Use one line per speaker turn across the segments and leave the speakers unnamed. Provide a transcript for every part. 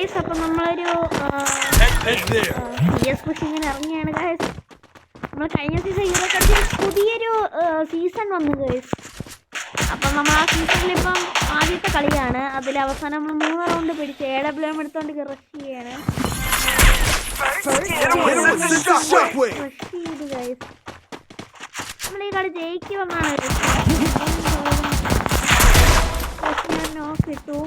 Guys, അപ്പം നമ്മളൊരു CS പുഷിങ്ങിന് ഇറങ്ങിയാണ് guys. നമ്മൾ കഴിഞ്ഞ സീസൺ ഇതൊക്കെ പുതിയൊരു സീസൺ വന്നു ഗൈസ്. അപ്പം നമ്മൾ ആ സീസണിൽ ഇപ്പം ആദ്യത്തെ കളിയാണ്. അതിൽ അവസാനം നമ്മൾ 3 റൗണ്ട് പിടിച്ച് AWM എടുത്തോണ്ട് റഷ് ചെയ്യാണ്. നമ്മൾ ഈ കളി ജയിക്കുമെന്നാണ് നോക്കിട്ടു.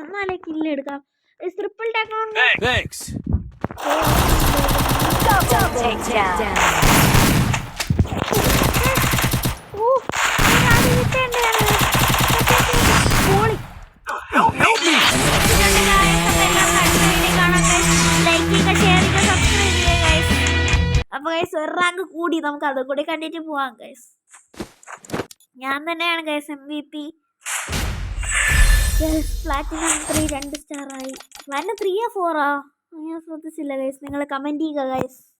എന്നാലേ കില്ലെടുക്കാം. ട്രിപ്പിൾ അപ്പൊ ഗൈസ് ഒരു റാങ്ക് കൂടി, നമുക്ക് അതും കൂടി കണ്ടിട്ട് പോവാം ഗൈസ്. ഞാൻ തന്നെയാണ് ഗൈസ് MVP. പ്ലാറ്റിനം 3 2 സ്റ്റാർ ആയി. പ്ലാറ്റിനം 3 4 ഞാൻ ശ്രദ്ധിച്ചില്ല ഗൈസ്. നിങ്ങൾ കമന്റ് ചെയ്യുക ഗൈസ്.